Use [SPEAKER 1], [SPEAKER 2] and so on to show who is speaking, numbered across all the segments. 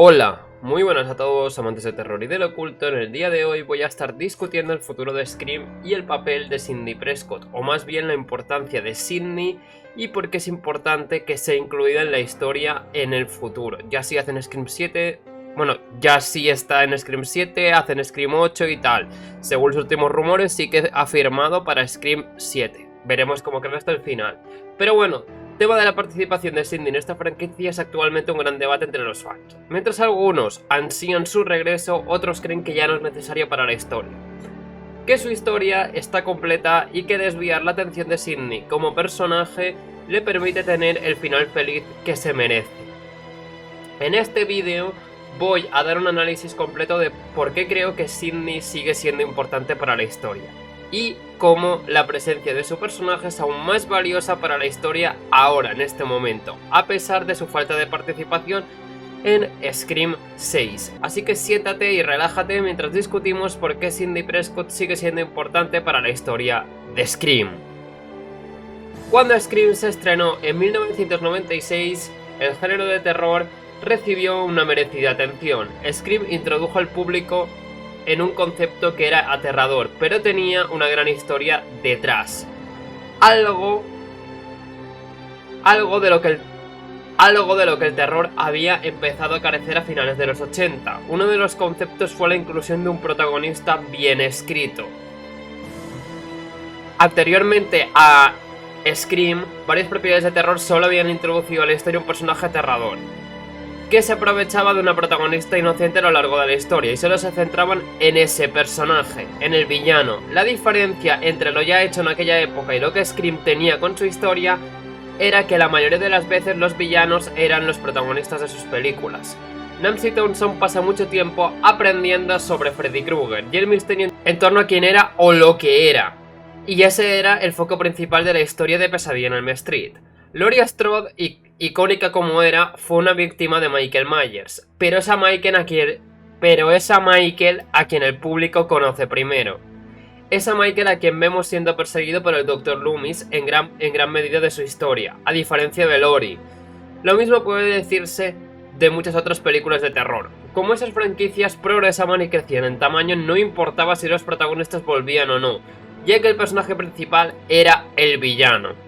[SPEAKER 1] Hola, muy buenas a todos amantes de terror y del oculto. En el día de hoy voy a estar discutiendo el futuro de Scream y el papel de Sidney Prescott, o más bien la importancia de Sidney y por qué es importante que sea incluida en la historia en el futuro. Ya si hacen Scream 7, bueno, ya si está en Scream 7, hacen Scream 8 y tal. Según los últimos rumores sí que ha firmado para Scream 7. Veremos cómo queda hasta el final. Pero bueno, el tema de la participación de Sidney en esta franquicia es actualmente un gran debate entre los fans. Mientras algunos ansían su regreso, otros creen que ya no es necesario para la historia. Que su historia está completa y que desviar la atención de Sidney como personaje le permite tener el final feliz que se merece. En este vídeo voy a dar un análisis completo de por qué creo que Sidney sigue siendo importante para la historia y cómo la presencia de su personaje es aún más valiosa para la historia ahora, en este momento, a pesar de su falta de participación en Scream 6. Así que siéntate y relájate mientras discutimos por qué Sidney Prescott sigue siendo importante para la historia de Scream. Cuando Scream se estrenó en 1996, el género de terror recibió una merecida atención. Scream introdujo al público en un concepto que era aterrador, pero tenía una gran historia detrás. Algo de lo que el terror había empezado a carecer a finales de los 80. Uno de los conceptos fue la inclusión de un protagonista bien escrito. Anteriormente a Scream, varias propiedades de terror solo habían introducido a la historia un personaje aterrador, que se aprovechaba de una protagonista inocente a lo largo de la historia y solo se centraban en ese personaje, en el villano. La diferencia entre lo ya hecho en aquella época y lo que Scream tenía con su historia era que la mayoría de las veces los villanos eran los protagonistas de sus películas. Nancy Thompson pasa mucho tiempo aprendiendo sobre Freddy Krueger y el misterio en torno a quién era o lo que era, y ese era el foco principal de la historia de Pesadilla en Elm Street. Laurie Strode, icónica como era, fue una víctima de Michael Myers, pero esa Michael a quien el público conoce primero. Esa Michael a quien vemos siendo perseguido por el Dr. Loomis en gran medida de su historia, a diferencia de Laurie. Lo mismo puede decirse de muchas otras películas de terror. Como esas franquicias progresaban y crecían en tamaño, no importaba si los protagonistas volvían o no, ya que el personaje principal era el villano.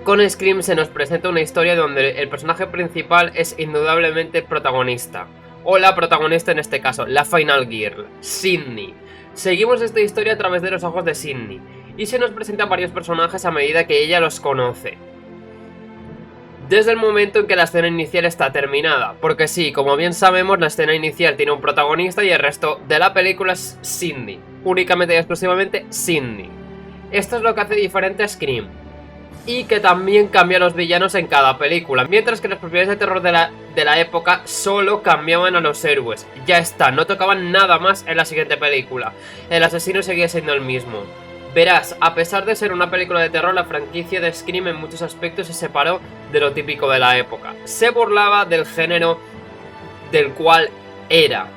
[SPEAKER 1] Con Scream se nos presenta una historia donde el personaje principal es indudablemente el protagonista, o la protagonista en este caso, la Final Girl, Sidney. Seguimos esta historia a través de los ojos de Sidney, y se nos presentan varios personajes a medida que ella los conoce. Desde el momento en que la escena inicial está terminada, porque sí, como bien sabemos, la escena inicial tiene un protagonista y el resto de la película es Sidney, únicamente y exclusivamente Sidney. Esto es lo que hace diferente a Scream, y que también cambia a los villanos en cada película, mientras que las propiedades de terror de la época solo cambiaban a los héroes. Ya está, no tocaban nada más en la siguiente película. El asesino seguía siendo el mismo. Verás, a pesar de ser una película de terror, la franquicia de Scream en muchos aspectos se separó de lo típico de la época. Se burlaba del género del cual era,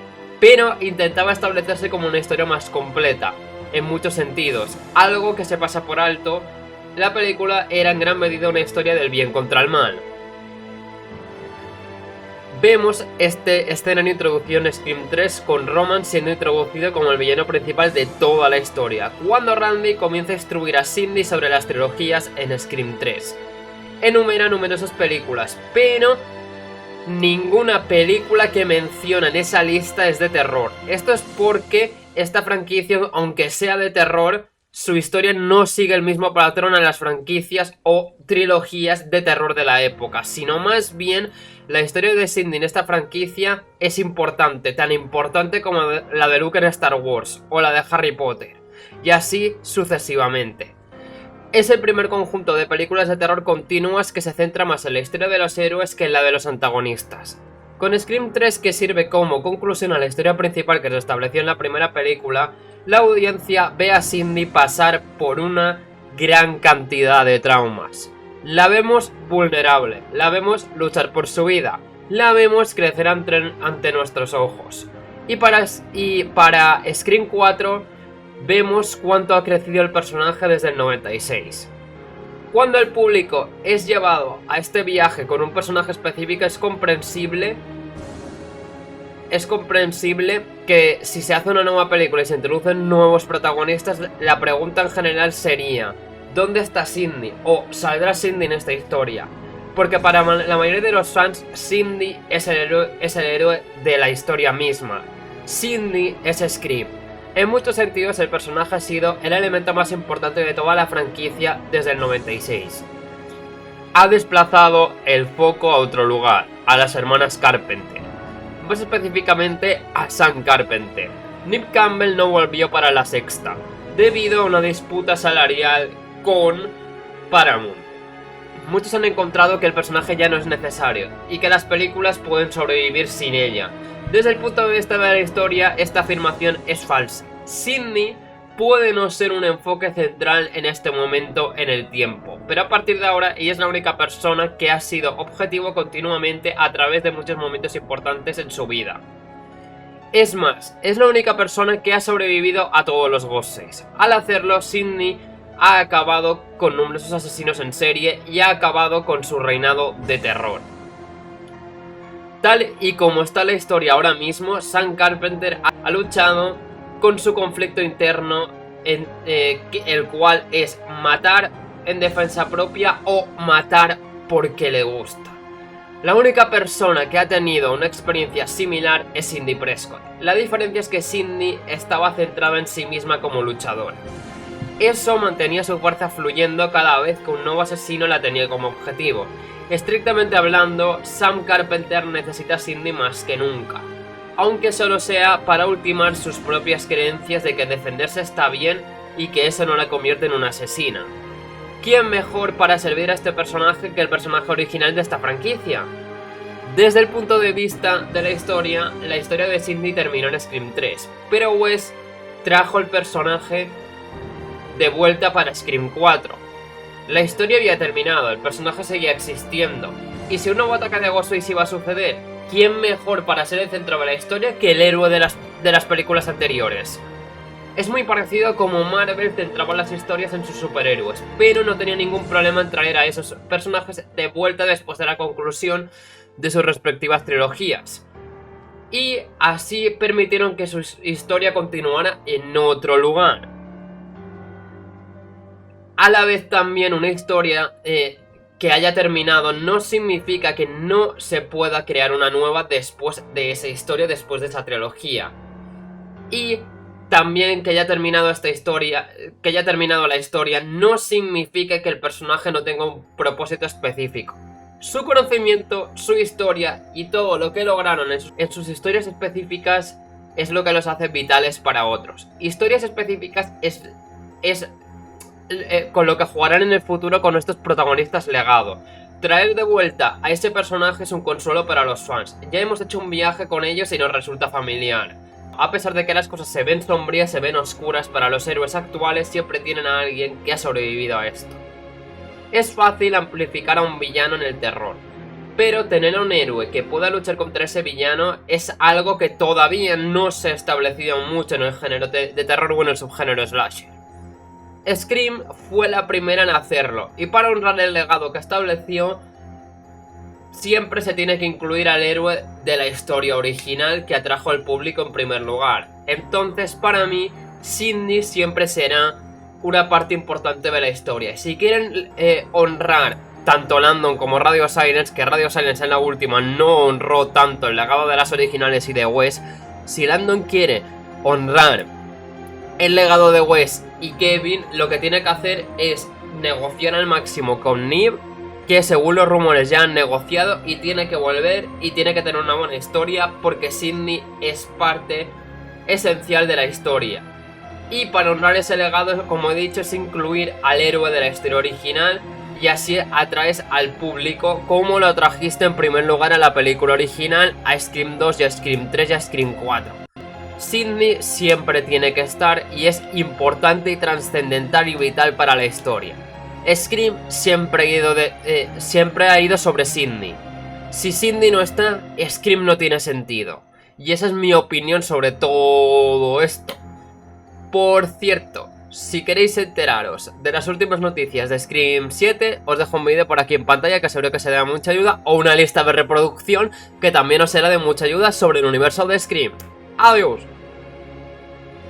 [SPEAKER 1] pero intentaba establecerse como una historia más completa, en muchos sentidos, algo que se pasa por alto. La película era en gran medida una historia del bien contra el mal. Vemos esta escena en introducción en Scream 3 con Roman siendo introducido como el villano principal de toda la historia, cuando Randy comienza a instruir a Sidney sobre las trilogías en Scream 3. Enumera numerosas películas, pero ninguna película que menciona en esa lista es de terror. Esto es porque esta franquicia, aunque sea de terror, su historia no sigue el mismo patrón en las franquicias o trilogías de terror de la época, sino más bien la historia de Sidney en esta franquicia es importante, tan importante como la de Luke en Star Wars o la de Harry Potter, y así sucesivamente. Es el primer conjunto de películas de terror continuas que se centra más en la historia de los héroes que en la de los antagonistas. Con Scream 3, que sirve como conclusión a la historia principal que se estableció en la primera película, la audiencia ve a Sidney pasar por una gran cantidad de traumas. La vemos vulnerable, la vemos luchar por su vida, la vemos crecer ante nuestros ojos. Y para Scream 4 vemos cuánto ha crecido el personaje desde el 96. Cuando el público es llevado a este viaje con un personaje específico, es comprensible es comprensible que si se hace una nueva película y se introducen nuevos protagonistas, la pregunta en general sería: ¿dónde está Sidney? ¿O saldrá Sidney en esta historia? Porque para la mayoría de los fans, Sidney es el héroe de la historia misma. Sidney es Scream. En muchos sentidos, el personaje ha sido el elemento más importante de toda la franquicia desde el 96. Ha desplazado el foco a otro lugar, a las hermanas Carpenter. Más específicamente a Sam Carpenter. Neve Campbell no volvió para la sexta, debido a una disputa salarial con Paramount. Muchos han encontrado que el personaje ya no es necesario, y que las películas pueden sobrevivir sin ella. Desde el punto de vista de la historia, esta afirmación es falsa. Sidney puede no ser un enfoque central en este momento en el tiempo, pero a partir de ahora ella es la única persona que ha sido objetivo continuamente a través de muchos momentos importantes en su vida. Es más, es la única persona que ha sobrevivido a todos los Ghostface. Al hacerlo, Sidney ha acabado con numerosos asesinos en serie y ha acabado con su reinado de terror. Tal y como está la historia ahora mismo, Sam Carpenter ha luchado con su conflicto interno, el cual es matar en defensa propia o matar porque le gusta. La única persona que ha tenido una experiencia similar es Sidney Prescott. La diferencia es que Sidney estaba centrada en sí misma como luchadora. Eso mantenía su fuerza fluyendo cada vez que un nuevo asesino la tenía como objetivo. Estrictamente hablando, Sam Carpenter necesita a Sidney más que nunca, aunque solo sea para ultimar sus propias creencias de que defenderse está bien y que eso no la convierte en una asesina. ¿Quién mejor para servir a este personaje que el personaje original de esta franquicia? Desde el punto de vista de la historia de Sidney terminó en Scream 3, pero Wes trajo el personaje de vuelta para Scream 4. La historia había terminado, el personaje seguía existiendo, y si un nuevo ataque de Ghostface iba a suceder, ¿quién mejor para ser el centro de la historia que el héroe de las películas anteriores? Es muy parecido como Marvel centraba las historias en sus superhéroes, pero no tenía ningún problema en traer a esos personajes de vuelta después de la conclusión de sus respectivas trilogías. Y así permitieron que su historia continuara en otro lugar. A la vez también una historia que haya terminado no significa que no se pueda crear una nueva después de esa historia, después de esa trilogía. Y también que haya terminado esta historia, que haya terminado la historia, no significa que el personaje no tenga un propósito específico. Su conocimiento, su historia y todo lo que lograron en sus historias específicas es lo que los hace vitales para otros. Historias específicas es con lo que jugarán en el futuro con estos protagonistas legado. Traer de vuelta a ese personaje es un consuelo para los fans. Ya hemos hecho un viaje con ellos y nos resulta familiar. A pesar de que las cosas se ven sombrías, se ven oscuras, para los héroes actuales siempre tienen a alguien que ha sobrevivido a esto. Es fácil amplificar a un villano en el terror, pero tener a un héroe que pueda luchar contra ese villano es algo que todavía no se ha establecido mucho en el género de terror o en el subgénero slasher. Scream fue la primera en hacerlo, y para honrar el legado que estableció, siempre se tiene que incluir al héroe de la historia original que atrajo al público en primer lugar. Entonces, para mí, Sidney siempre será una parte importante de la historia. Si quieren honrar tanto Landon como Radio Silence, que Radio Silence en la última no honró tanto el legado de las originales y de Wes, si Landon quiere honrar el legado de Wes y Kevin, lo que tiene que hacer es negociar al máximo con Neve, que según los rumores ya han negociado, y tiene que volver y tiene que tener una buena historia, porque Sidney es parte esencial de la historia. Y para honrar ese legado, como he dicho, es incluir al héroe de la historia original, y así atraes al público como lo trajiste en primer lugar a la película original, a Scream 2 y a Scream 3 y a Scream 4. Sidney siempre tiene que estar y es importante y trascendental y vital para la historia. Scream siempre ha ido sobre Sidney. Si Sidney no está, Scream no tiene sentido. Y esa es mi opinión sobre todo esto. Por cierto, si queréis enteraros de las últimas noticias de Scream 7, os dejo un vídeo por aquí en pantalla que seguro que será de mucha ayuda, o una lista de reproducción que también os será de mucha ayuda sobre el universo de Scream. ¡Adiós!